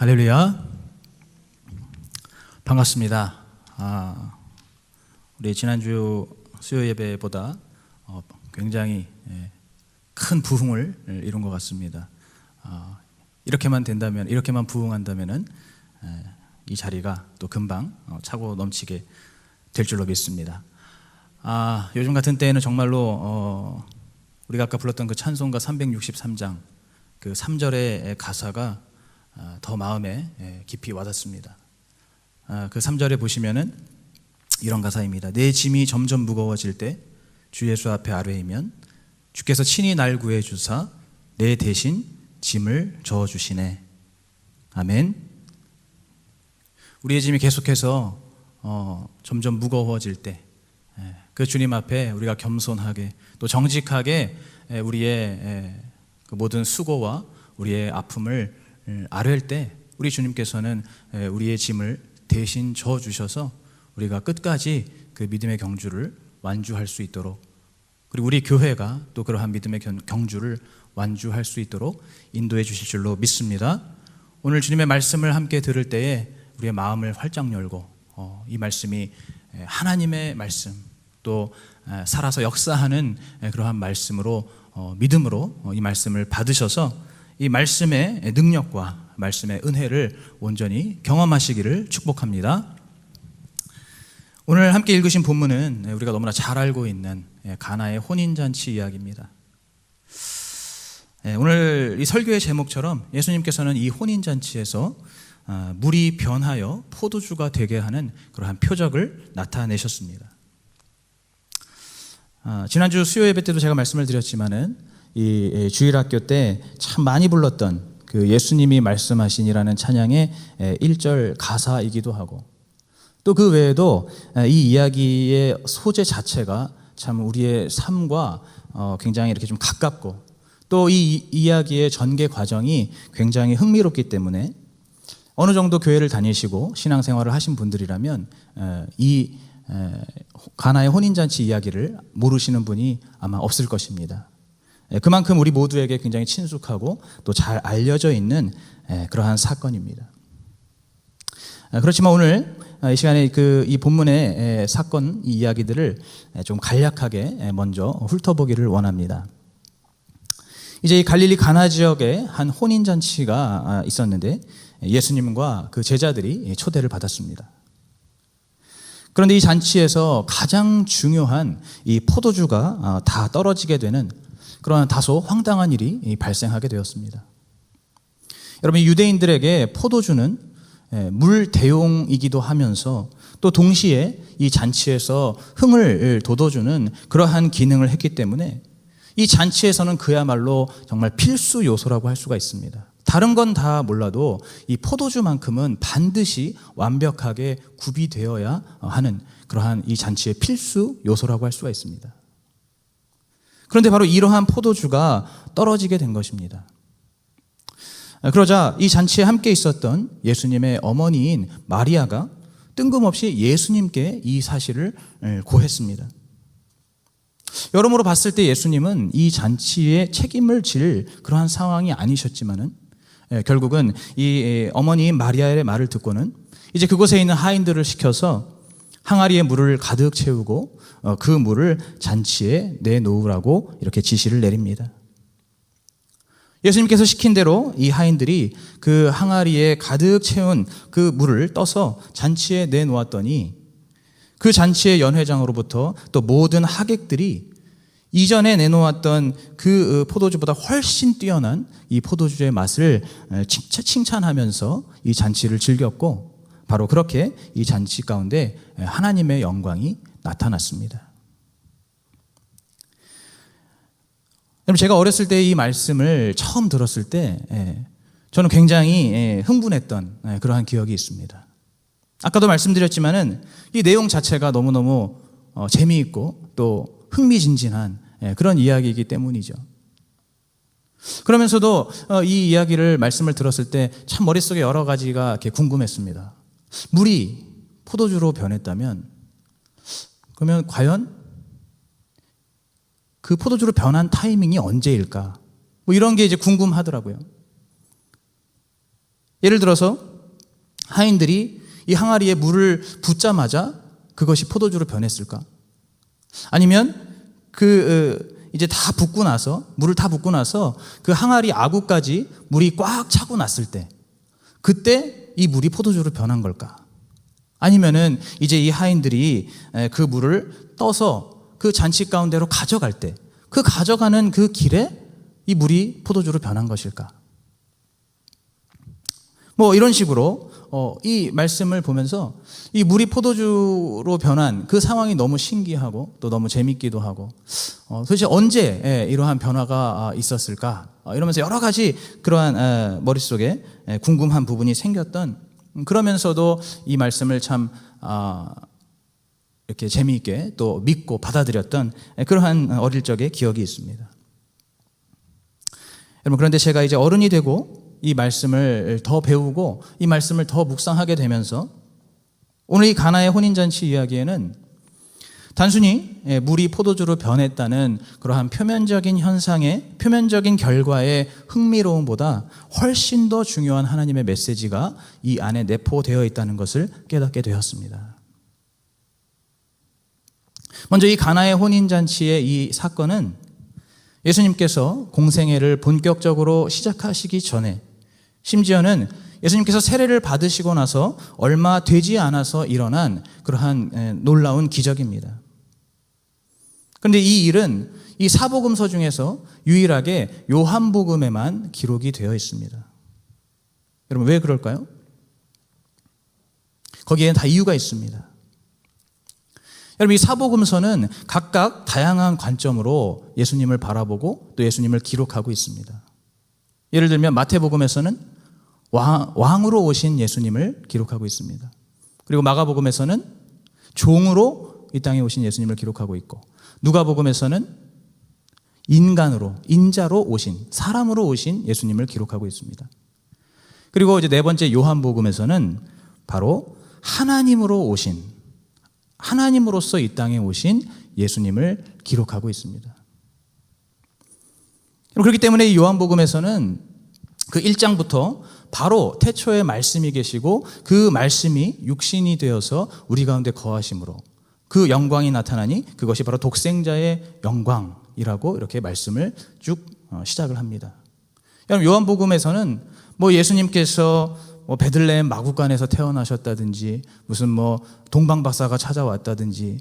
할렐루야. 반갑습니다. 우리 지난주 수요 예배보다 굉장히 큰 부흥을 이룬 것 같습니다. 이렇게만 된다면, 이렇게만 부흥한다면은 이 자리가 또 금방 차고 넘치게 될 줄로 믿습니다. 요즘 같은 때에는 정말로 우리가 아까 불렀던 그 찬송가 363장 그 3절의 가사가 더 마음에 깊이 와닿습니다. 그 3절에 보시면은 이런 가사입니다. 내 짐이 점점 무거워질 때 주 예수 앞에 아뢰이면 주께서 친히 날 구해 주사 내 대신 짐을 져 주시네. 아멘. 우리의 짐이 계속해서 점점 무거워질 때 그 주님 앞에 우리가 겸손하게 또 정직하게 우리의 그 모든 수고와 우리의 아픔을 아뢰일 때 우리 주님께서는 우리의 짐을 대신 져 주셔서 우리가 끝까지 그 믿음의 경주를 완주할 수 있도록, 그리고 우리 교회가 또 그러한 믿음의 경주를 완주할 수 있도록 인도해 주실 줄로 믿습니다. 오늘 주님의 말씀을 함께 들을 때에 우리의 마음을 활짝 열고 이 말씀이 하나님의 말씀, 또 살아서 역사하는 그러한 말씀으로 믿음으로 이 말씀을 받으셔서 이 말씀의 능력과 말씀의 은혜를 온전히 경험하시기를 축복합니다. 오늘 함께 읽으신 본문은 우리가 너무나 잘 알고 있는 가나의 혼인잔치 이야기입니다. 오늘 이 설교의 제목처럼 예수님께서는 이 혼인잔치에서 물이 변하여 포도주가 되게 하는 그러한 표적을 나타내셨습니다. 지난주 수요 예배 때도 제가 말씀을 드렸지만은 이 주일학교 때 참 많이 불렀던 그 예수님이 말씀하시니라는 찬양의 1절 가사이기도 하고, 또 그 외에도 이 이야기의 소재 자체가 참 우리의 삶과 굉장히 이렇게 좀 가깝고, 또 이 이야기의 전개 과정이 굉장히 흥미롭기 때문에 어느 정도 교회를 다니시고 신앙생활을 하신 분들이라면 이 가나의 혼인잔치 이야기를 모르시는 분이 아마 없을 것입니다. 그만큼 우리 모두에게 굉장히 친숙하고 또 잘 알려져 있는 그러한 사건입니다. 그렇지만 오늘 이 시간에 이 본문의 사건, 이 이야기들을 좀 간략하게 먼저 훑어보기를 원합니다. 이제 이 갈릴리 가나 지역에 한 혼인잔치가 있었는데 예수님과 그 제자들이 초대를 받았습니다. 그런데 이 잔치에서 가장 중요한 이 포도주가 다 떨어지게 되는 그러한 다소 황당한 일이 발생하게 되었습니다. 여러분, 유대인들에게 포도주는 물 대용이기도 하면서 또 동시에 이 잔치에서 흥을 돋워주는 그러한 기능을 했기 때문에 이 잔치에서는 그야말로 정말 필수 요소라고 할 수가 있습니다. 다른 건 다 몰라도 이 포도주만큼은 반드시 완벽하게 구비되어야 하는 그러한 이 잔치의 필수 요소라고 할 수가 있습니다. 그런데 바로 이러한 포도주가 떨어지게 된 것입니다. 그러자 이 잔치에 함께 있었던 예수님의 어머니인 마리아가 뜬금없이 예수님께 이 사실을 고했습니다. 여러모로 봤을 때 예수님은 이 잔치에 책임을 질 그러한 상황이 아니셨지만은 결국은 이 어머니인 마리아의 말을 듣고는 이제 그곳에 있는 하인들을 시켜서 항아리에 물을 가득 채우고 그 물을 잔치에 내놓으라고 이렇게 지시를 내립니다. 예수님께서 시킨 대로 이 하인들이 그 항아리에 가득 채운 그 물을 떠서 잔치에 내놓았더니 그 잔치의 연회장으로부터 또 모든 하객들이 이전에 내놓았던 그 포도주보다 훨씬 뛰어난 이 포도주의 맛을 칭찬하면서 이 잔치를 즐겼고, 바로 그렇게 이 잔치 가운데 하나님의 영광이 나타났습니다. 제가 어렸을 때 이 말씀을 처음 들었을 때 저는 굉장히 흥분했던 그러한 기억이 있습니다. 아까도 말씀드렸지만은 이 내용 자체가 너무너무 재미있고 또 흥미진진한 그런 이야기이기 때문이죠. 그러면서도 이 이야기를 말씀을 들었을 때 참 머릿속에 여러 가지가 이렇게 궁금했습니다. 물이 포도주로 변했다면 그러면 과연 그 포도주로 변한 타이밍이 언제일까? 뭐 이런 게 이제 궁금하더라고요. 예를 들어서 하인들이 이 항아리에 물을 붓자마자 그것이 포도주로 변했을까? 아니면 이제 다 붓고 나서, 물을 다 붓고 나서 그 항아리 아구까지 물이 꽉 차고 났을 때, 그때 이 물이 포도주로 변한 걸까? 아니면은 이제 이 하인들이 그 물을 떠서 그 잔치 가운데로 가져갈 때, 그 가져가는 그 길에 이 물이 포도주로 변한 것일까? 뭐 이런 식으로 이 말씀을 보면서 이 물이 포도주로 변한 그 상황이 너무 신기하고 또 너무 재밌기도 하고, 도대체 언제 이러한 변화가 있었을까? 이러면서 여러 가지 그러한 머릿속에 궁금한 부분이 생겼던, 그러면서도 이 말씀을 참 이렇게 재미있게 또 믿고 받아들였던 그러한 어릴 적의 기억이 있습니다. 여러분, 그런데 제가 이제 어른이 되고 이 말씀을 더 배우고 이 말씀을 더 묵상하게 되면서 오늘 이 가나의 혼인잔치 이야기에는 단순히 물이 포도주로 변했다는 그러한 표면적인 현상의, 표면적인 결과의 흥미로움보다 훨씬 더 중요한 하나님의 메시지가 이 안에 내포되어 있다는 것을 깨닫게 되었습니다. 먼저 이 가나의 혼인잔치의 이 사건은 예수님께서 공생애를 본격적으로 시작하시기 전에, 심지어는 예수님께서 세례를 받으시고 나서 얼마 되지 않아서 일어난 그러한 놀라운 기적입니다. 그런데 이 일은 이 사복음서 중에서 유일하게 요한복음에만 기록이 되어 있습니다. 여러분, 왜 그럴까요? 거기에는 다 이유가 있습니다. 여러분, 이 사복음서는 각각 다양한 관점으로 예수님을 바라보고 또 예수님을 기록하고 있습니다. 예를 들면 마태복음에서는 왕으로 오신 예수님을 기록하고 있습니다. 그리고 마가복음에서는 종으로 이 땅에 오신 예수님을 기록하고 있고, 누가복음에서는 인자로 오신, 사람으로 오신 예수님을 기록하고 있습니다. 그리고 이제 네 번째 요한복음에서는 바로 하나님으로 오신, 하나님으로서 이 땅에 오신 예수님을 기록하고 있습니다. 그렇기 때문에 이 요한복음에서는 그 1장부터 바로 태초에 말씀이 계시고 그 말씀이 육신이 되어서 우리 가운데 거하심으로 그 영광이 나타나니 그것이 바로 독생자의 영광이라고 이렇게 말씀을 쭉 시작을 합니다. 여러분, 요한복음에서는 뭐 예수님께서 베들레헴 마구간에서 태어나셨다든지 무슨 동방박사가 찾아왔다든지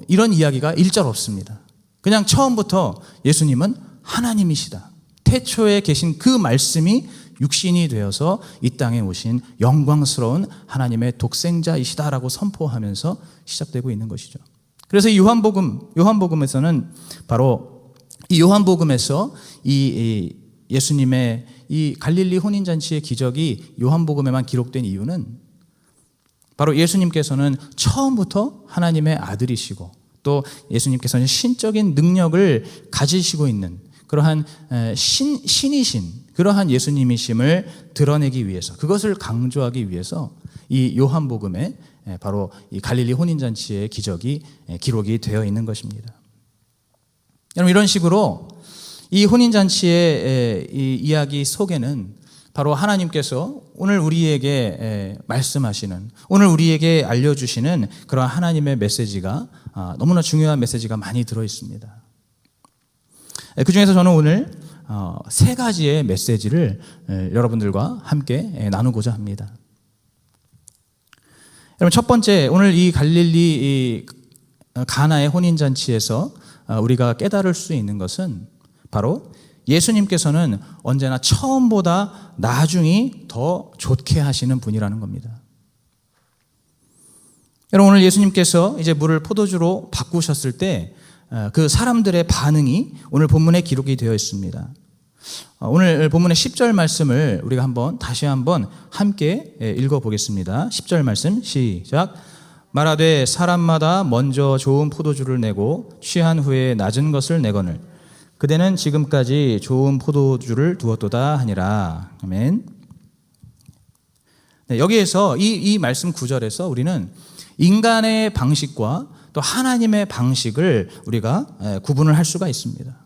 이런 이야기가 일절 없습니다. 그냥 처음부터 예수님은 하나님이시다, 태초에 계신 그 말씀이 육신이 되어서 이 땅에 오신 영광스러운 하나님의 독생자이시다라고 선포하면서 시작되고 있는 것이죠. 그래서 이 요한복음에서는 바로 이 요한복음에서 이 예수님의 이 갈릴리 혼인잔치의 기적이 요한복음에만 기록된 이유는 바로 예수님께서는 처음부터 하나님의 아들이시고 또 예수님께서는 신적인 능력을 가지시고 있는 그러한 신이신 그러한 예수님이심을 드러내기 위해서, 그것을 강조하기 위해서 이 요한복음에 바로 이 갈릴리 혼인잔치의 기적이 기록이 되어 있는 것입니다. 여러분, 이런 식으로 이 혼인잔치의 이 이야기 속에는 바로 하나님께서 오늘 우리에게 말씀하시는, 오늘 우리에게 알려주시는 그런 하나님의 메시지가 너무나 중요한 메시지가 많이 들어 있습니다. 그 중에서 저는 오늘 세 가지의 메시지를 여러분들과 함께 나누고자 합니다. 여러분, 첫 번째, 오늘 이 갈릴리 가나의 혼인잔치에서 우리가 깨달을 수 있는 것은 바로 예수님께서는 언제나 처음보다 나중이 더 좋게 하시는 분이라는 겁니다. 여러분, 오늘 예수님께서 이제 물을 포도주로 바꾸셨을 때 그 사람들의 반응이 오늘 본문에 기록이 되어 있습니다. 오늘 본문의 10절 말씀을 우리가 다시 한번 함께 읽어보겠습니다. 10절 말씀 시작. 말하되 사람마다 먼저 좋은 포도주를 내고 취한 후에 낮은 것을 내거늘 그대는 지금까지 좋은 포도주를 두었도다 하니라. 아멘. 네, 여기에서 이 말씀 9절에서 우리는 인간의 방식과 또 하나님의 방식을 우리가 구분을 할 수가 있습니다.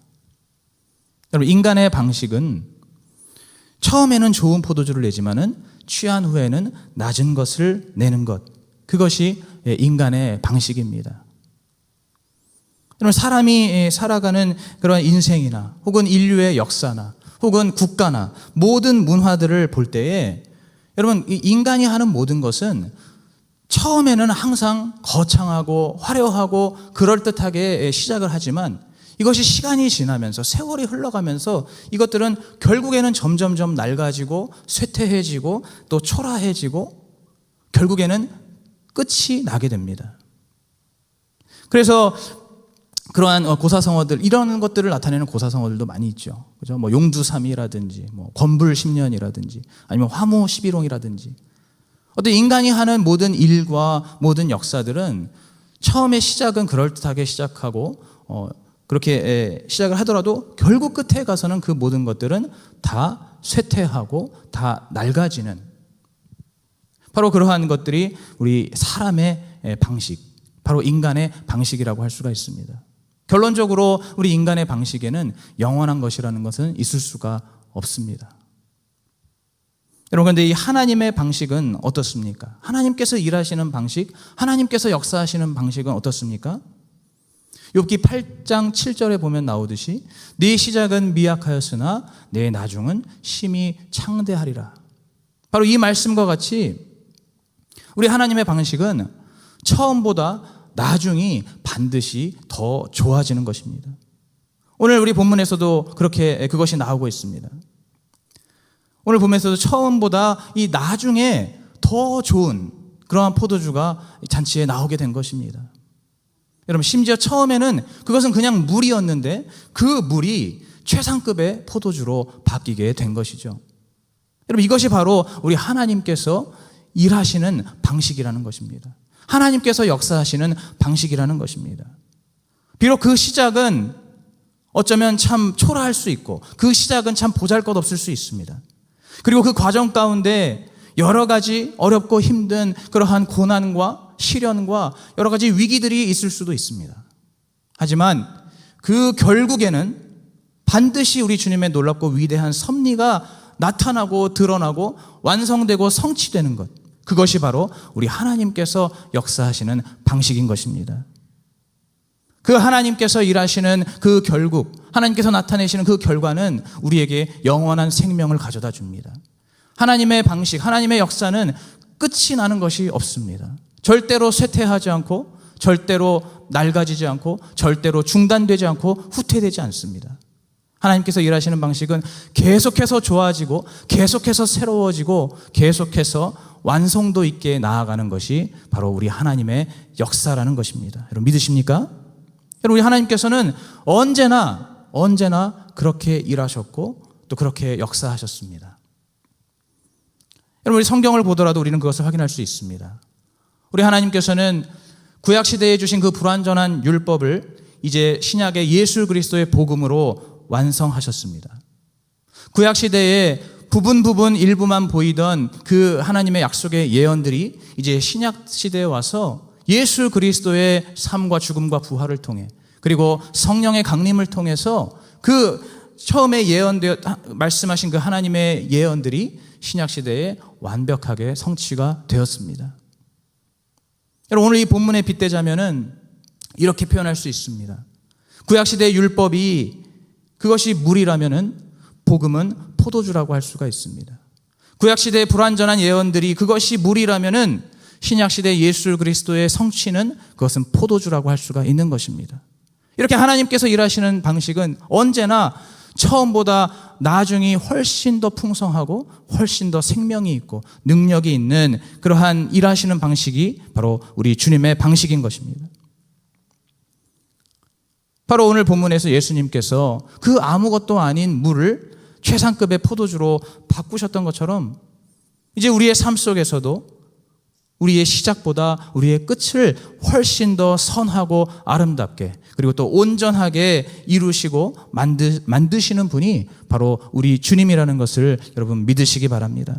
여러분, 인간의 방식은 처음에는 좋은 포도주를 내지만은 취한 후에는 낮은 것을 내는 것, 그것이 인간의 방식입니다. 여러분, 사람이 살아가는 그런 인생이나 혹은 인류의 역사나 혹은 국가나 모든 문화들을 볼 때에 여러분, 인간이 하는 모든 것은 처음에는 항상 거창하고 화려하고 그럴듯하게 시작을 하지만 이것이 시간이 지나면서 세월이 흘러가면서 이것들은 결국에는 점점점 낡아지고 쇠퇴해지고 또 초라해지고 결국에는 끝이 나게 됩니다. 그래서 그러한 고사성어들, 이런 것들을 나타내는 고사성어들도 많이 있죠. 그죠? 뭐 용두삼이라든지, 뭐 권불십년이라든지, 아니면 화무십일홍이라든지. 어떤 인간이 하는 모든 일과 모든 역사들은 처음에 시작은 그럴듯하게 시작하고, 그렇게 시작을 하더라도 결국 끝에 가서는 그 모든 것들은 다 쇠퇴하고 다 낡아지는, 바로 그러한 것들이 우리 사람의 방식, 바로 인간의 방식이라고 할 수가 있습니다. 결론적으로 우리 인간의 방식에는 영원한 것이라는 것은 있을 수가 없습니다. 여러분, 그런데 이 하나님의 방식은 어떻습니까? 하나님께서 일하시는 방식, 하나님께서 역사하시는 방식은 어떻습니까? 욥기 8장 7절에 보면 나오듯이 네 시작은 미약하였으나 네 나중은 심히 창대하리라. 바로 이 말씀과 같이 우리 하나님의 방식은 처음보다 나중이 반드시 더 좋아지는 것입니다. 오늘 우리 본문에서도 그렇게 그것이 나오고 있습니다. 오늘 본문에서도 처음보다 이 나중에 더 좋은 그러한 포도주가 잔치에 나오게 된 것입니다. 여러분, 심지어 처음에는 그것은 그냥 물이었는데 그 물이 최상급의 포도주로 바뀌게 된 것이죠. 여러분, 이것이 바로 우리 하나님께서 일하시는 방식이라는 것입니다. 하나님께서 역사하시는 방식이라는 것입니다. 비록 그 시작은 어쩌면 참 초라할 수 있고 그 시작은 참 보잘것없을 수 있습니다. 그리고 그 과정 가운데 여러 가지 어렵고 힘든 그러한 고난과 시련과 여러 가지 위기들이 있을 수도 있습니다. 하지만 그 결국에는 반드시 우리 주님의 놀랍고 위대한 섭리가 나타나고 드러나고 완성되고 성취되는 것, 그것이 바로 우리 하나님께서 역사하시는 방식인 것입니다. 그 하나님께서 일하시는 그 결국, 하나님께서 나타내시는 그 결과는 우리에게 영원한 생명을 가져다 줍니다. 하나님의 방식, 하나님의 역사는 끝이 나는 것이 없습니다. 절대로 쇠퇴하지 않고, 절대로 낡아지지 않고, 절대로 중단되지 않고 후퇴되지 않습니다. 하나님께서 일하시는 방식은 계속해서 좋아지고 계속해서 새로워지고 계속해서 완성도 있게 나아가는 것이 바로 우리 하나님의 역사라는 것입니다. 여러분, 믿으십니까? 여러분, 우리 하나님께서는 언제나 그렇게 일하셨고 또 그렇게 역사하셨습니다. 여러분, 우리 성경을 보더라도 우리는 그것을 확인할 수 있습니다. 우리 하나님께서는 구약시대에 주신 그 불완전한 율법을 이제 신약의 예수 그리스도의 복음으로 완성하셨습니다. 구약시대에 부분 일부만 보이던 그 하나님의 약속의 예언들이 이제 신약시대에 와서 예수 그리스도의 삶과 죽음과 부활을 통해, 그리고 성령의 강림을 통해서 그 처음에 말씀하신 그 하나님의 예언들이 신약시대에 완벽하게 성취가 되었습니다. 여러분, 오늘 이 본문에 빗대자면은 이렇게 표현할 수 있습니다. 구약시대의 율법이 그것이 물이라면은 복음은 포도주라고 할 수가 있습니다. 구약시대의 불완전한 예언들이 그것이 물이라면은 신약시대 예수 그리스도의 성취는 그것은 포도주라고 할 수가 있는 것입니다. 이렇게 하나님께서 일하시는 방식은 언제나 처음보다 나중이 훨씬 더 풍성하고 훨씬 더 생명이 있고 능력이 있는 그러한 일하시는 방식이 바로 우리 주님의 방식인 것입니다. 바로 오늘 본문에서 예수님께서 그 아무것도 아닌 물을 최상급의 포도주로 바꾸셨던 것처럼 이제 우리의 삶 속에서도 우리의 시작보다 우리의 끝을 훨씬 더 선하고 아름답게, 그리고 또 온전하게 이루시고 만드시는 분이 바로 우리 주님이라는 것을 여러분 믿으시기 바랍니다.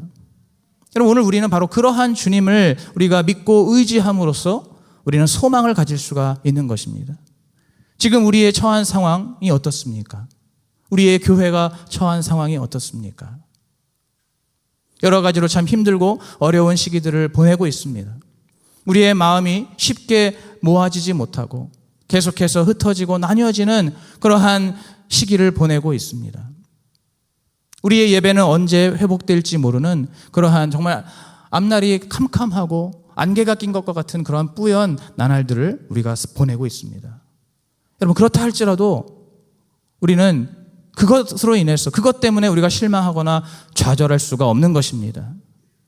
여러분, 오늘 우리는 바로 그러한 주님을 우리가 믿고 의지함으로써 우리는 소망을 가질 수가 있는 것입니다. 지금 우리의 처한 상황이 어떻습니까? 우리의 교회가 처한 상황이 어떻습니까? 여러 가지로 참 힘들고 어려운 시기들을 보내고 있습니다. 우리의 마음이 쉽게 모아지지 못하고 계속해서 흩어지고 나뉘어지는 그러한 시기를 보내고 있습니다. 우리의 예배는 언제 회복될지 모르는 그러한 정말 앞날이 캄캄하고 안개가 낀 것과 같은 그러한 뿌연 나날들을 우리가 보내고 있습니다. 여러분, 그렇다 할지라도 우리는 그것으로 인해서, 그것 때문에 우리가 실망하거나 좌절할 수가 없는 것입니다.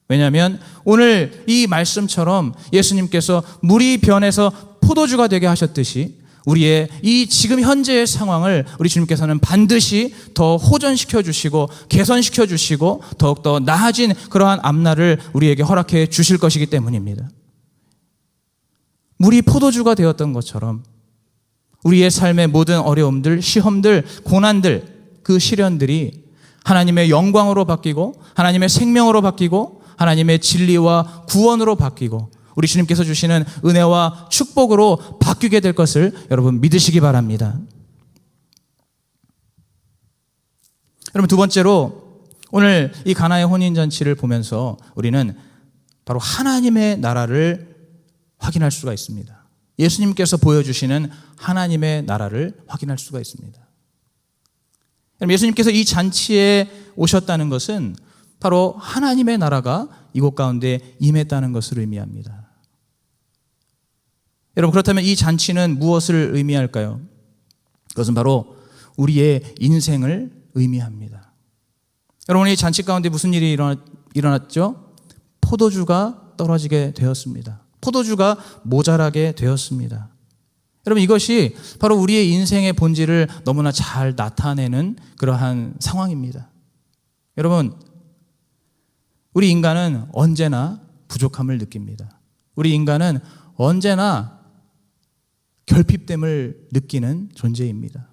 왜냐하면 오늘 이 말씀처럼 예수님께서 물이 변해서 포도주가 되게 하셨듯이 우리의 이 지금 현재의 상황을 우리 주님께서는 반드시 더 호전시켜 주시고 개선시켜 주시고 더욱더 나아진 그러한 앞날을 우리에게 허락해 주실 것이기 때문입니다. 물이 포도주가 되었던 것처럼 우리의 삶의 모든 어려움들, 시험들, 고난들, 그 시련들이 하나님의 영광으로 바뀌고 하나님의 생명으로 바뀌고 하나님의 진리와 구원으로 바뀌고 우리 주님께서 주시는 은혜와 축복으로 바뀌게 될 것을 여러분 믿으시기 바랍니다. 여러분, 두 번째로 오늘 이 가나의 혼인잔치를 보면서 우리는 바로 하나님의 나라를 확인할 수가 있습니다. 예수님께서 보여주시는 하나님의 나라를 확인할 수가 있습니다. 여러분, 예수님께서 이 잔치에 오셨다는 것은 바로 하나님의 나라가 이곳 가운데 임했다는 것을 의미합니다. 여러분, 그렇다면 이 잔치는 무엇을 의미할까요? 그것은 바로 우리의 인생을 의미합니다. 여러분, 이 잔치 가운데 무슨 일이 일어났죠? 포도주가 떨어지게 되었습니다. 포도주가 모자라게 되었습니다. 여러분, 이것이 바로 우리의 인생의 본질을 너무나 잘 나타내는 그러한 상황입니다. 여러분, 우리 인간은 언제나 부족함을 느낍니다. 우리 인간은 언제나 결핍됨을 느끼는 존재입니다.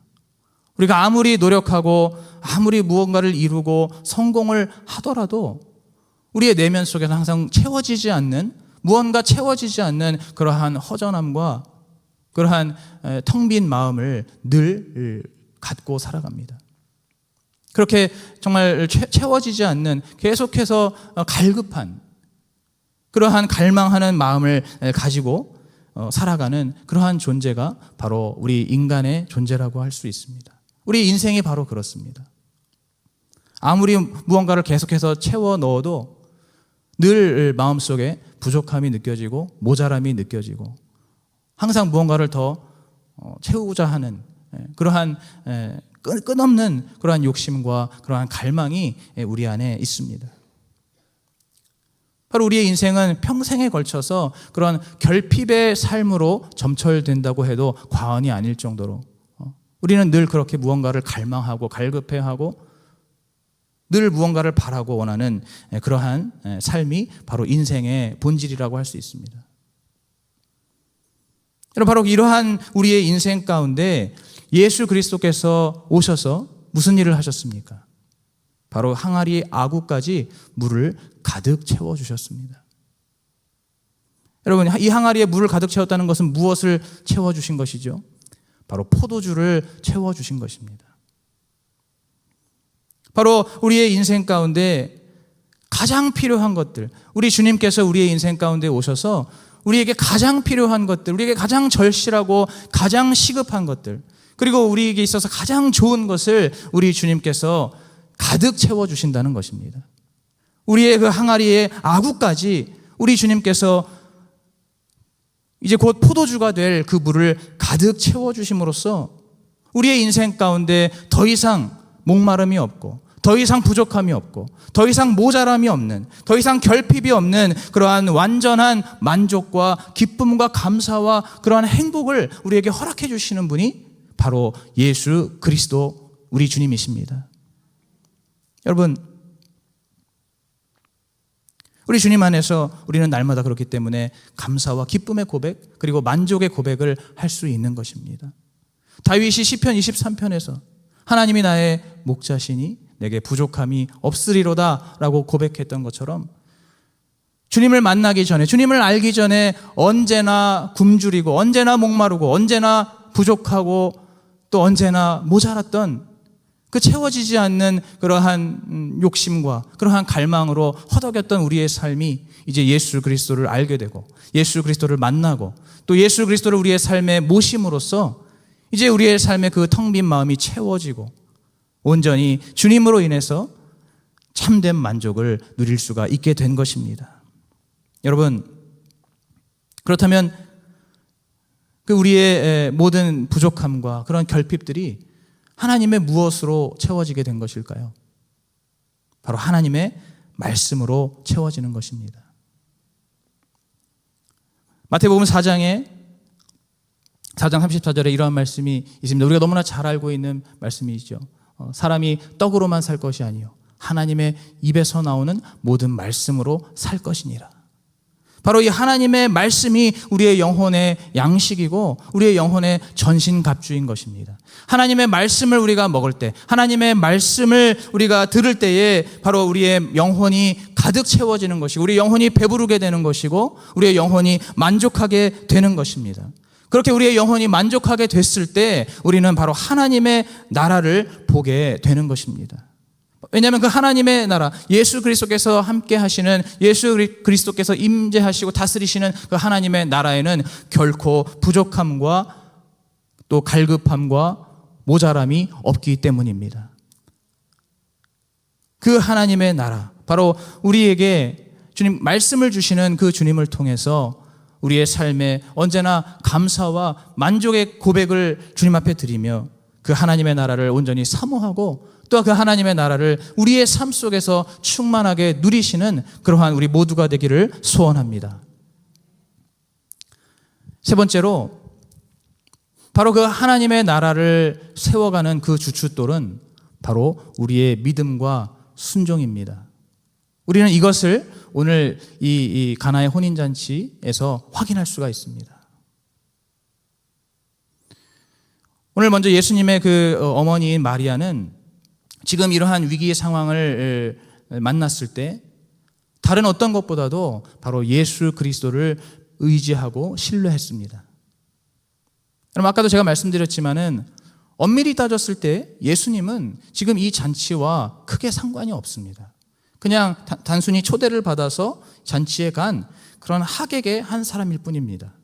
우리가 아무리 노력하고 아무리 무언가를 이루고 성공을 하더라도 우리의 내면 속에서 항상 채워지지 않는, 무언가 채워지지 않는 그러한 허전함과 그러한 텅 빈 마음을 늘 갖고 살아갑니다. 그렇게 정말 채워지지 않는, 계속해서 갈급한 그러한 갈망하는 마음을 가지고 살아가는 그러한 존재가 바로 우리 인간의 존재라고 할 수 있습니다. 우리 인생이 바로 그렇습니다. 아무리 무언가를 계속해서 채워 넣어도 늘 마음속에 부족함이 느껴지고 모자람이 느껴지고 항상 무언가를 더 채우고자 하는 그러한 끝없는 그러한 욕심과 그러한 갈망이 우리 안에 있습니다. 바로 우리의 인생은 평생에 걸쳐서 그런 결핍의 삶으로 점철된다고 해도 과언이 아닐 정도로 우리는 늘 그렇게 무언가를 갈망하고 갈급해하고 늘 무언가를 바라고 원하는 그러한 삶이 바로 인생의 본질이라고 할 수 있습니다. 여러분, 바로 이러한 우리의 인생 가운데 예수 그리스도께서 오셔서 무슨 일을 하셨습니까? 바로 항아리 아구까지 물을 가득 채워주셨습니다. 여러분, 이 항아리에 물을 가득 채웠다는 것은 무엇을 채워주신 것이죠? 바로 포도주를 채워주신 것입니다. 바로 우리의 인생 가운데 가장 필요한 것들, 우리 주님께서 우리의 인생 가운데 오셔서 우리에게 가장 필요한 것들, 우리에게 가장 절실하고 가장 시급한 것들, 그리고 우리에게 있어서 가장 좋은 것을 우리 주님께서 가득 채워주신다는 것입니다. 우리의 그 항아리의 아구까지 우리 주님께서 이제 곧 포도주가 될 그 물을 가득 채워주심으로써 우리의 인생 가운데 더 이상 목마름이 없고 더 이상 부족함이 없고 더 이상 모자람이 없는, 더 이상 결핍이 없는 그러한 완전한 만족과 기쁨과 감사와 그러한 행복을 우리에게 허락해 주시는 분이 바로 예수 그리스도 우리 주님이십니다. 여러분, 우리 주님 안에서 우리는 날마다 그렇기 때문에 감사와 기쁨의 고백 그리고 만족의 고백을 할 수 있는 것입니다. 다윗이 시편 23편에서 하나님이 나의 목자시니 내게 부족함이 없으리로다 라고 고백했던 것처럼 주님을 만나기 전에, 주님을 알기 전에 언제나 굶주리고 언제나 목마르고 언제나 부족하고 또 언제나 모자랐던 그 채워지지 않는 그러한 욕심과 그러한 갈망으로 허덕였던 우리의 삶이 이제 예수 그리스도를 알게 되고 예수 그리스도를 만나고 또 예수 그리스도를 우리의 삶에 모심으로써 이제 우리의 삶의 그 텅 빈 마음이 채워지고 온전히 주님으로 인해서 참된 만족을 누릴 수가 있게 된 것입니다. 여러분, 그렇다면 그 우리의 모든 부족함과 그런 결핍들이 하나님의 무엇으로 채워지게 된 것일까요? 바로 하나님의 말씀으로 채워지는 것입니다. 마태복음 4장 34절에 이러한 말씀이 있습니다. 우리가 너무나 잘 알고 있는 말씀이죠. 사람이 떡으로만 살 것이 아니요 하나님의 입에서 나오는 모든 말씀으로 살 것이니라. 바로 이 하나님의 말씀이 우리의 영혼의 양식이고 우리의 영혼의 전신갑주인 것입니다. 하나님의 말씀을 우리가 먹을 때, 하나님의 말씀을 우리가 들을 때에 바로 우리의 영혼이 가득 채워지는 것이고 우리의 영혼이 배부르게 되는 것이고 우리의 영혼이 만족하게 되는 것입니다. 그렇게 우리의 영혼이 만족하게 됐을 때 우리는 바로 하나님의 나라를 보게 되는 것입니다. 왜냐하면 그 하나님의 나라, 예수 그리스도께서 함께 하시는, 예수 그리스도께서 임재하시고 다스리시는 그 하나님의 나라에는 결코 부족함과 또 갈급함과 모자람이 없기 때문입니다. 그 하나님의 나라, 바로 우리에게 주님 말씀을 주시는 그 주님을 통해서 우리의 삶에 언제나 감사와 만족의 고백을 주님 앞에 드리며 그 하나님의 나라를 온전히 사모하고 또 그 하나님의 나라를 우리의 삶 속에서 충만하게 누리시는 그러한 우리 모두가 되기를 소원합니다. 세 번째로 바로 그 하나님의 나라를 세워가는 그 주춧돌은 바로 우리의 믿음과 순종입니다. 우리는 이것을 오늘 이 가나의 혼인잔치에서 확인할 수가 있습니다. 오늘 먼저 예수님의 그 어머니인 마리아는 지금 이러한 위기의 상황을 만났을 때 다른 어떤 것보다도 바로 예수 그리스도를 의지하고 신뢰했습니다. 여러분, 아까도 제가 말씀드렸지만은 엄밀히 따졌을 때 예수님은 지금 이 잔치와 크게 상관이 없습니다. 그냥 단순히 초대를 받아서 잔치에 간 그런 하객의 한 사람일 뿐입니다.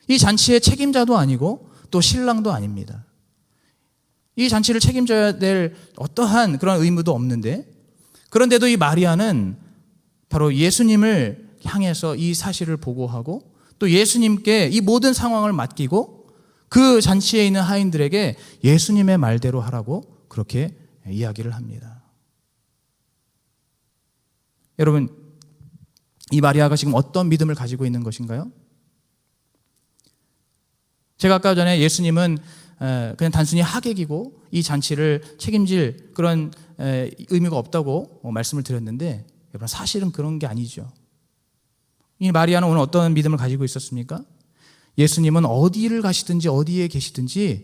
이 잔치의 책임자도 아니고 또 신랑도 아닙니다. 이 잔치를 책임져야 될 어떠한 그런 의무도 없는데, 그런데도 이 마리아는 바로 예수님을 향해서 이 사실을 보고하고 또 예수님께 이 모든 상황을 맡기고 그 잔치에 있는 하인들에게 예수님의 말대로 하라고 그렇게 이야기를 합니다. 여러분, 이 마리아가 지금 어떤 믿음을 가지고 있는 것인가요? 제가 아까 전에 예수님은 그냥 단순히 하객이고 이 잔치를 책임질 그런 의미가 없다고 말씀을 드렸는데, 여러분 사실은 그런 게 아니죠. 이 마리아는 오늘 어떤 믿음을 가지고 있었습니까? 예수님은 어디를 가시든지 어디에 계시든지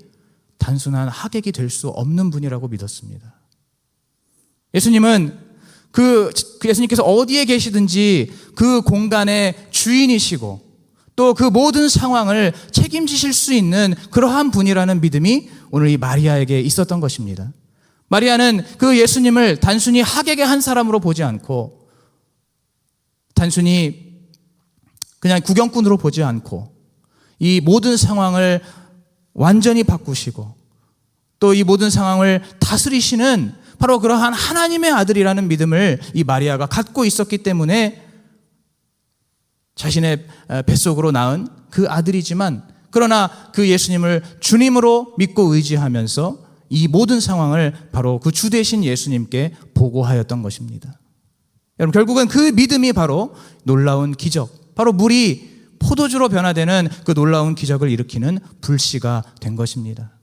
단순한 하객이 될 수 없는 분이라고 믿었습니다. 예수님은 예수님께서 어디에 계시든지 그 공간의 주인이시고 또 그 모든 상황을 책임지실 수 있는 그러한 분이라는 믿음이 오늘 이 마리아에게 있었던 것입니다. 마리아는 그 예수님을 단순히 하객의 한 사람으로 보지 않고 단순히 그냥 구경꾼으로 보지 않고 이 모든 상황을 완전히 바꾸시고 또 이 모든 상황을 다스리시는 바로 그러한 하나님의 아들이라는 믿음을 이 마리아가 갖고 있었기 때문에 자신의 뱃속으로 낳은 그 아들이지만 그러나 그 예수님을 주님으로 믿고 의지하면서 이 모든 상황을 바로 그 주 되신 예수님께 보고하였던 것입니다. 여러분, 결국은 그 믿음이 바로 놀라운 기적, 바로 물이 포도주로 변화되는 그 놀라운 기적을 일으키는 불씨가 된 것입니다.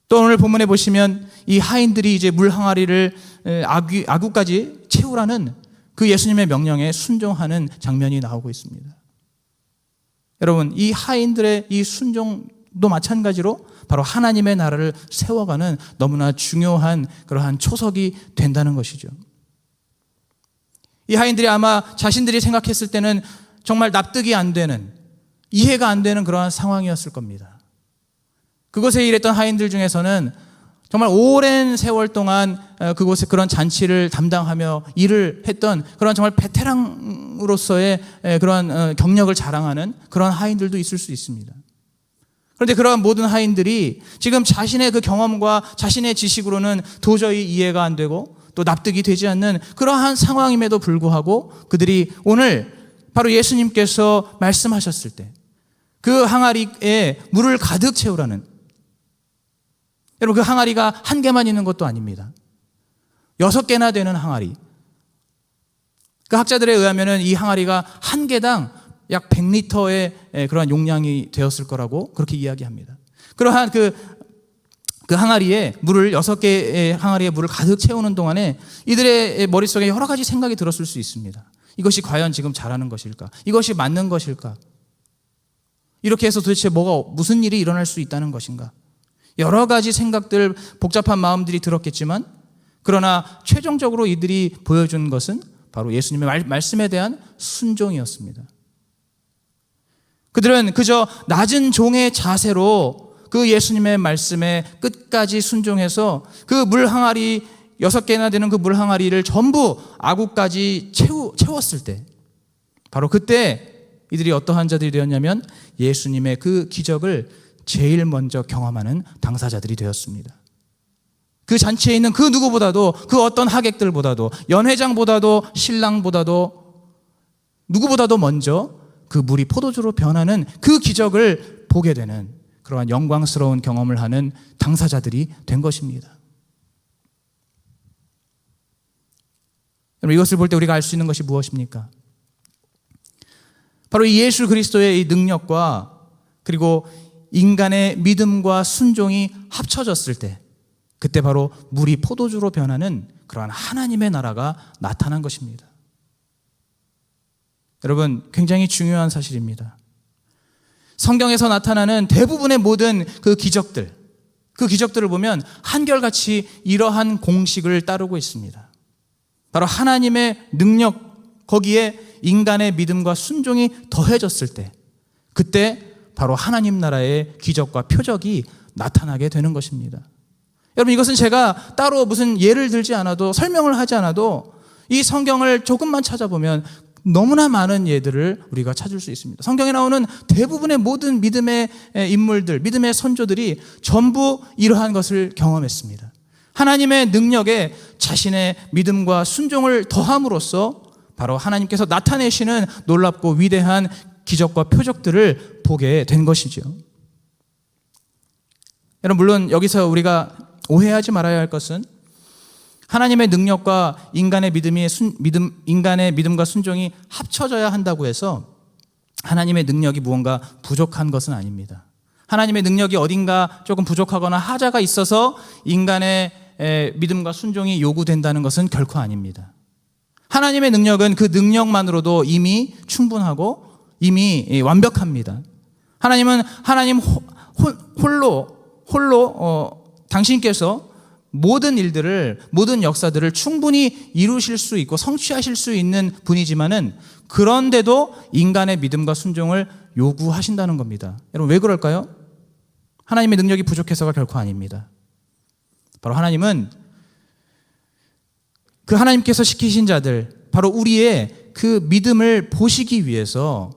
또 오늘 본문에 보시면 이 하인들이 이제 물 항아리를 아구까지 채우라는 그 예수님의 명령에 순종하는 장면이 나오고 있습니다. 여러분, 이 하인들의 이 순종도 마찬가지로 바로 하나님의 나라를 세워가는 너무나 중요한 그러한 초석이 된다는 것이죠. 이 하인들이 아마 자신들이 생각했을 때는 정말 납득이 안 되는, 이해가 안 되는 그러한 상황이었을 겁니다. 그곳에 일했던 하인들 중에서는 정말 오랜 세월 동안 그곳에 그런 잔치를 담당하며 일을 했던 그런 정말 베테랑으로서의 그런 경력을 자랑하는 그런 하인들도 있을 수 있습니다. 그런데 그러한 모든 하인들이 지금 자신의 그 경험과 자신의 지식으로는 도저히 이해가 안 되고 또 납득이 되지 않는 그러한 상황임에도 불구하고 그들이 오늘 바로 예수님께서 말씀하셨을 때 그 항아리에 물을 가득 채우라는, 여러분 그 항아리가 한 개만 있는 것도 아닙니다. 6개나 되는 항아리. 그 학자들에 의하면 이 항아리가 한 개당 약 100리터의 그러한 용량이 되었을 거라고 그렇게 이야기합니다. 그러한 그 항아리에 물을 6개의 항아리에 물을 가득 채우는 동안에 이들의 머릿속에 여러 가지 생각이 들었을 수 있습니다. 이것이 과연 지금 잘하는 것일까? 이것이 맞는 것일까? 이렇게 해서 도대체 무슨 일이 일어날 수 있다는 것인가? 여러 가지 생각들, 복잡한 마음들이 들었겠지만 그러나 최종적으로 이들이 보여준 것은 바로 예수님의 말씀에 대한 순종이었습니다. 그들은 그저 낮은 종의 자세로 그 예수님의 말씀에 끝까지 순종해서 그 물 항아리 6개나 되는 그 물 항아리를 전부 아구까지 채웠을 때, 바로 그때 이들이 어떠한 자들이 되었냐면 예수님의 그 기적을 제일 먼저 경험하는 당사자들이 되었습니다. 그 잔치에 있는 그 누구보다도, 그 어떤 하객들보다도, 연회장보다도, 신랑보다도, 누구보다도 먼저 그 물이 포도주로 변하는 그 기적을 보게 되는 그러한 영광스러운 경험을 하는 당사자들이 된 것입니다. 여러분, 이것을 볼 때 우리가 알 수 있는 것이 무엇입니까? 바로 이 예수 그리스도의 이 능력과 그리고 인간의 믿음과 순종이 합쳐졌을 때, 그때 바로 물이 포도주로 변하는 그러한 하나님의 나라가 나타난 것입니다. 여러분, 굉장히 중요한 사실입니다. 성경에서 나타나는 대부분의 모든 그 기적들을 보면 한결같이 이러한 공식을 따르고 있습니다. 바로 하나님의 능력, 거기에 인간의 믿음과 순종이 더해졌을 때, 그때 바로 하나님 나라의 기적과 표적이 나타나게 되는 것입니다. 여러분, 이것은 제가 따로 무슨 예를 들지 않아도, 설명을 하지 않아도 이 성경을 조금만 찾아보면 너무나 많은 예들을 우리가 찾을 수 있습니다. 성경에 나오는 대부분의 모든 믿음의 인물들, 믿음의 선조들이 전부 이러한 것을 경험했습니다. 하나님의 능력에 자신의 믿음과 순종을 더함으로써 바로 하나님께서 나타내시는 놀랍고 위대한 기적과 표적들을 보게 된 것이죠. 여러분, 물론 여기서 우리가 오해하지 말아야 할 것은 하나님의 능력과 인간의 믿음과 순종이 합쳐져야 한다고 해서 하나님의 능력이 무언가 부족한 것은 아닙니다. 하나님의 능력이 어딘가 조금 부족하거나 하자가 있어서 인간의 믿음과 순종이 요구된다는 것은 결코 아닙니다. 하나님의 능력은 그 능력만으로도 이미 충분하고 이미 완벽합니다. 하나님은 하나님 홀로 당신께서 모든 일들을, 모든 역사들을 충분히 이루실 수 있고 성취하실 수 있는 분이지만은 그런데도 인간의 믿음과 순종을 요구하신다는 겁니다. 여러분, 왜 그럴까요? 하나님의 능력이 부족해서가 결코 아닙니다. 바로 하나님은 그 하나님께서 시키신 자들, 바로 우리의 그 믿음을 보시기 위해서,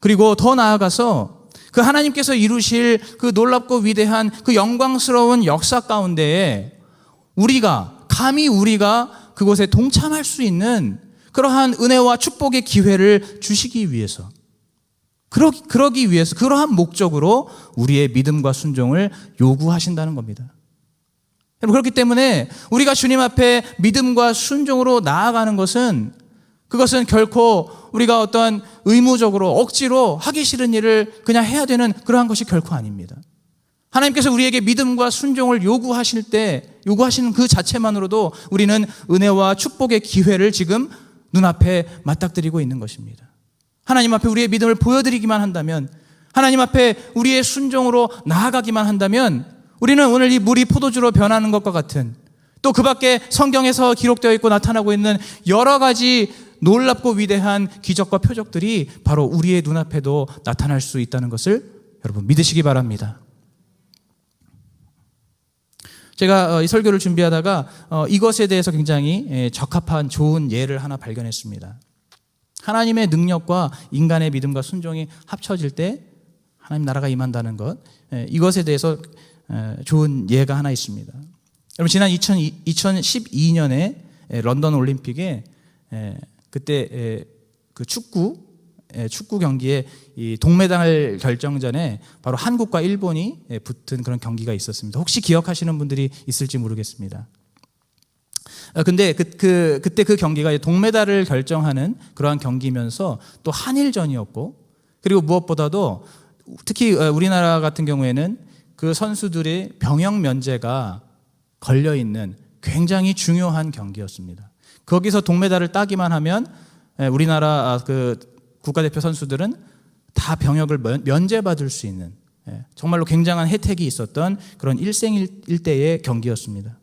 그리고 더 나아가서 그 하나님께서 이루실 그 놀랍고 위대한 그 영광스러운 역사 가운데에 감히 우리가 그곳에 동참할 수 있는 그러한 은혜와 축복의 기회를 주시기 위해서, 그러기 위해서, 그러한 목적으로 우리의 믿음과 순종을 요구하신다는 겁니다. 그렇기 때문에 우리가 주님 앞에 믿음과 순종으로 나아가는 것은, 그것은 결코 우리가 어떤 의무적으로 억지로 하기 싫은 일을 그냥 해야 되는 그러한 것이 결코 아닙니다. 하나님께서 우리에게 믿음과 순종을 요구하시는 그 자체만으로도 우리는 은혜와 축복의 기회를 지금 눈앞에 맞닥뜨리고 있는 것입니다. 하나님 앞에 우리의 믿음을 보여드리기만 한다면, 하나님 앞에 우리의 순종으로 나아가기만 한다면, 우리는 오늘 이 물이 포도주로 변하는 것과 같은, 또 그 밖에 성경에서 기록되어 있고 나타나고 있는 여러 가지 놀랍고 위대한 기적과 표적들이 바로 우리의 눈앞에도 나타날 수 있다는 것을 여러분 믿으시기 바랍니다. 제가 이 설교를 준비하다가 이것에 대해서 굉장히 적합한 좋은 예를 하나 발견했습니다. 하나님의 능력과 인간의 믿음과 순종이 합쳐질 때 하나님 나라가 임한다는 것, 이것에 대해서 좋은 예가 하나 있습니다. 여러분, 지난 2012년에 런던 올림픽에 그때 그 축구 경기에 이 동메달 결정전에 바로 한국과 일본이 붙은 그런 경기가 있었습니다. 혹시 기억하시는 분들이 있을지 모르겠습니다. 근데 그때 그 경기가 동메달을 결정하는 그러한 경기면서 또 한일전이었고, 그리고 무엇보다도 특히 우리나라 같은 경우에는 그 선수들의 병역 면제가 걸려 있는 굉장히 중요한 경기였습니다. 거기서 동메달을 따기만 하면 우리나라 그 국가대표 선수들은 다 병역을 면제받을 수 있는 정말로 굉장한 혜택이 있었던 그런 일생일대의 경기였습니다.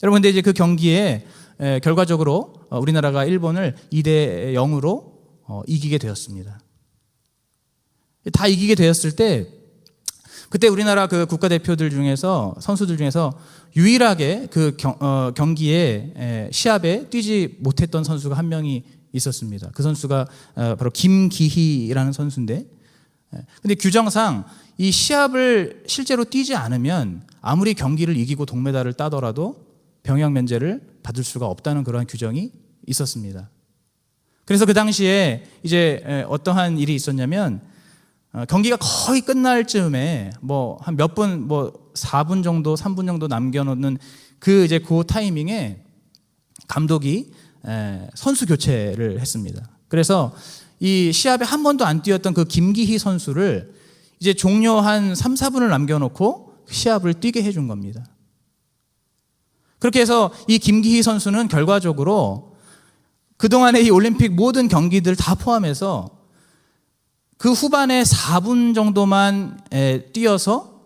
여러분, 근데 이제 그 경기에 결과적으로 우리나라가 일본을 2대 0으로 이기게 되었습니다. 다 이기게 되었을 때 그때 우리나라 그 국가대표들 중에서 선수들 중에서 유일하게 그 경기에 시합에 뛰지 못했던 선수가 한 명이 있었습니다. 그 선수가 바로 김기희라는 선수인데, 근데 규정상 이 시합을 실제로 뛰지 않으면 아무리 경기를 이기고 동메달을 따더라도 병역 면제를 받을 수가 없다는 그러한 규정이 있었습니다. 그래서 그 당시에 이제 어떠한 일이 있었냐면, 경기가 거의 끝날 즈음에 한 몇 분, 4분 정도, 3분 정도 남겨놓는 그 타이밍에 감독이 선수 교체를 했습니다. 그래서 이 시합에 한 번도 안 뛰었던 그 김기희 선수를 이제 종료 한 3, 4분을 남겨놓고 시합을 뛰게 해준 겁니다. 그렇게 해서 이 김기희 선수는 결과적으로 그동안의 이 올림픽 모든 경기들 다 포함해서 그 후반에 4분 정도만 뛰어서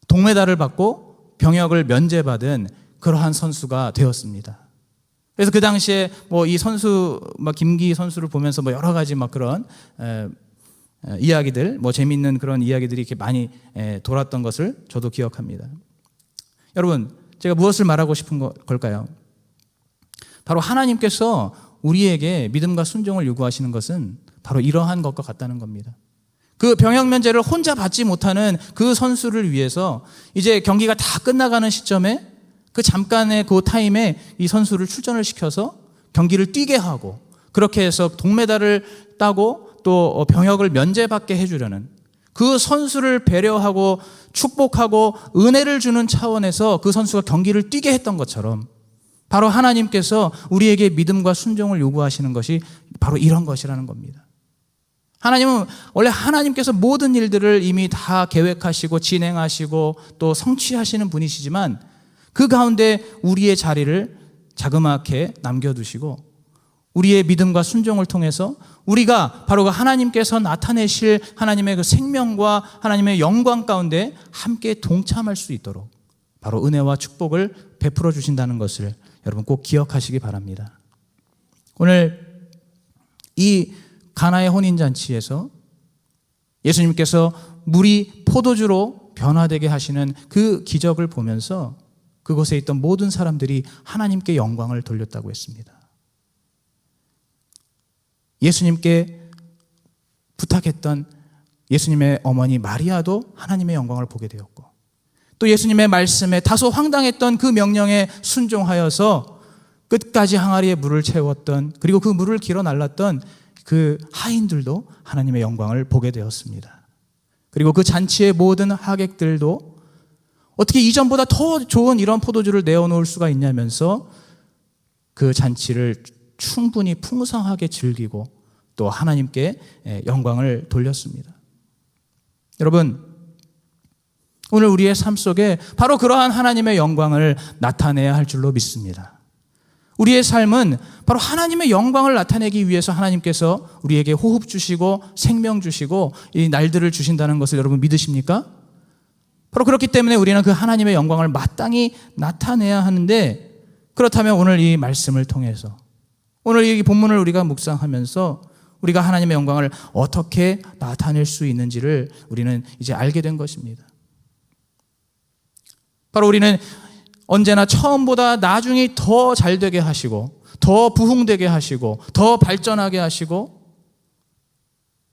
동메달을 받고 병역을 면제받은 그러한 선수가 되었습니다. 그래서 그 당시에 이 선수, 김기희 선수를 보면서 여러 가지 그런 이야기들, 재미있는 그런 이야기들이 이렇게 많이 돌았던 것을 저도 기억합니다. 여러분, 제가 무엇을 말하고 싶은 걸까요? 바로 하나님께서 우리에게 믿음과 순종을 요구하시는 것은 바로 이러한 것과 같다는 겁니다. 그 병역 면제를 혼자 받지 못하는 그 선수를 위해서 이제 경기가 다 끝나가는 시점에 그 잠깐의 그 타임에 이 선수를 출전을 시켜서 경기를 뛰게 하고, 그렇게 해서 동메달을 따고 또 병역을 면제받게 해주려는, 그 선수를 배려하고 축복하고 은혜를 주는 차원에서 그 선수가 경기를 뛰게 했던 것처럼, 바로 하나님께서 우리에게 믿음과 순종을 요구하시는 것이 바로 이런 것이라는 겁니다. 하나님은 원래 하나님께서 모든 일들을 이미 다 계획하시고 진행하시고 또 성취하시는 분이시지만, 그 가운데 우리의 자리를 자그맣게 남겨두시고 우리의 믿음과 순종을 통해서 우리가 바로 그 하나님께서 나타내실 하나님의 그 생명과 하나님의 영광 가운데 함께 동참할 수 있도록 바로 은혜와 축복을 베풀어 주신다는 것을 여러분 꼭 기억하시기 바랍니다. 오늘 이 가나의 혼인잔치에서 예수님께서 물이 포도주로 변화되게 하시는 그 기적을 보면서 그곳에 있던 모든 사람들이 하나님께 영광을 돌렸다고 했습니다. 예수님께 부탁했던 예수님의 어머니 마리아도 하나님의 영광을 보게 되었고, 또 예수님의 말씀에 다소 황당했던 그 명령에 순종하여서 끝까지 항아리에 물을 채웠던, 그리고 그 물을 길어 날랐던 그 하인들도 하나님의 영광을 보게 되었습니다. 그리고 그 잔치의 모든 하객들도 어떻게 이전보다 더 좋은 이런 포도주를 내어놓을 수가 있냐면서 그 잔치를 충분히 풍성하게 즐기고 또 하나님께 영광을 돌렸습니다. 여러분, 오늘 우리의 삶 속에 바로 그러한 하나님의 영광을 나타내야 할 줄로 믿습니다. 우리의 삶은 바로 하나님의 영광을 나타내기 위해서 하나님께서 우리에게 호흡 주시고 생명 주시고 이 날들을 주신다는 것을 여러분 믿으십니까? 바로 그렇기 때문에 우리는 그 하나님의 영광을 마땅히 나타내야 하는데, 그렇다면 오늘 이 말씀을 통해서, 오늘 이 본문을 우리가 묵상하면서 우리가 하나님의 영광을 어떻게 나타낼 수 있는지를 우리는 이제 알게 된 것입니다. 바로 우리는 언제나 처음보다 나중이 더 잘되게 하시고 더 부흥되게 하시고 더 발전하게 하시고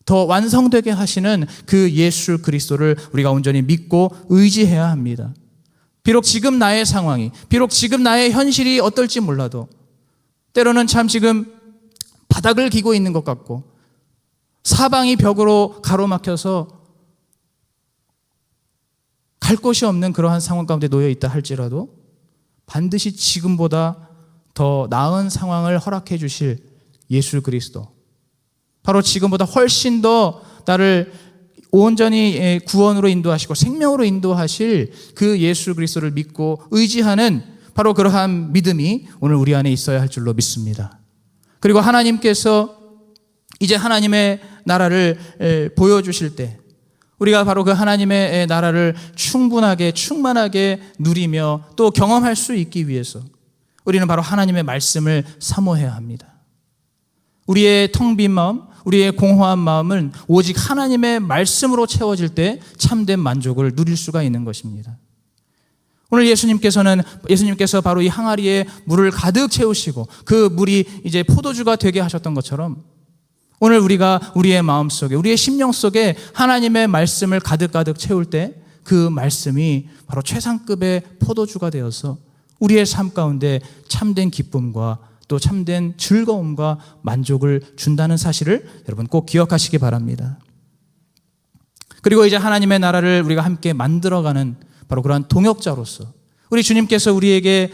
더 완성되게 하시는 그 예수 그리스도를 우리가 온전히 믿고 의지해야 합니다. 비록 지금 나의 상황이, 비록 지금 나의 현실이 어떨지 몰라도 때로는 참 지금 바닥을 기고 있는 것 같고 사방이 벽으로 가로막혀서 갈 곳이 없는 그러한 상황 가운데 놓여 있다 할지라도 반드시 지금보다 더 나은 상황을 허락해 주실 예수 그리스도, 바로 지금보다 훨씬 더 나를 온전히 구원으로 인도하시고 생명으로 인도하실 그 예수 그리스도를 믿고 의지하는 바로 그러한 믿음이 오늘 우리 안에 있어야 할 줄로 믿습니다. 그리고 하나님께서 이제 하나님의 나라를 보여주실 때 우리가 바로 그 하나님의 나라를 충분하게 충만하게 누리며 또 경험할 수 있기 위해서 우리는 바로 하나님의 말씀을 사모해야 합니다. 우리의 텅 빈 마음, 우리의 공허한 마음은 오직 하나님의 말씀으로 채워질 때 참된 만족을 누릴 수가 있는 것입니다. 오늘 예수님께서 바로 이 항아리에 물을 가득 채우시고 그 물이 이제 포도주가 되게 하셨던 것처럼 오늘 우리가 우리의 마음 속에, 우리의 심령 속에 하나님의 말씀을 가득 채울 때 그 말씀이 바로 최상급의 포도주가 되어서 우리의 삶 가운데 참된 기쁨과 또 참된 즐거움과 만족을 준다는 사실을 여러분 꼭 기억하시기 바랍니다. 그리고 이제 하나님의 나라를 우리가 함께 만들어가는 바로 그러한 동역자로서 우리 주님께서 우리에게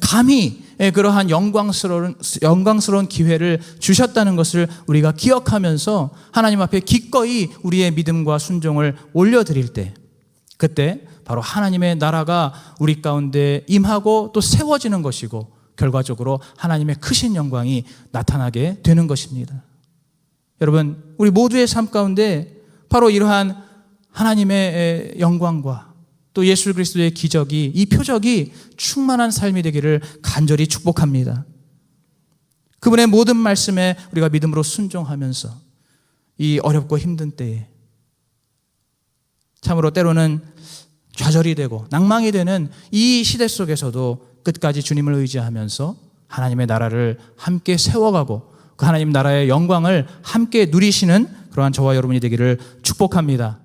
감히 그러한 영광스러운 기회를 주셨다는 것을 우리가 기억하면서 하나님 앞에 기꺼이 우리의 믿음과 순종을 올려드릴 때, 그때 바로 하나님의 나라가 우리 가운데 임하고 또 세워지는 것이고 결과적으로 하나님의 크신 영광이 나타나게 되는 것입니다. 여러분, 우리 모두의 삶 가운데 바로 이러한 하나님의 영광과 또 예수 그리스도의 기적이, 이 표적이 충만한 삶이 되기를 간절히 축복합니다. 그분의 모든 말씀에 우리가 믿음으로 순종하면서 이 어렵고 힘든 때에 참으로 때로는 좌절이 되고 낭망이 되는 이 시대 속에서도 끝까지 주님을 의지하면서 하나님의 나라를 함께 세워가고 그 하나님 나라의 영광을 함께 누리시는 그러한 저와 여러분이 되기를 축복합니다.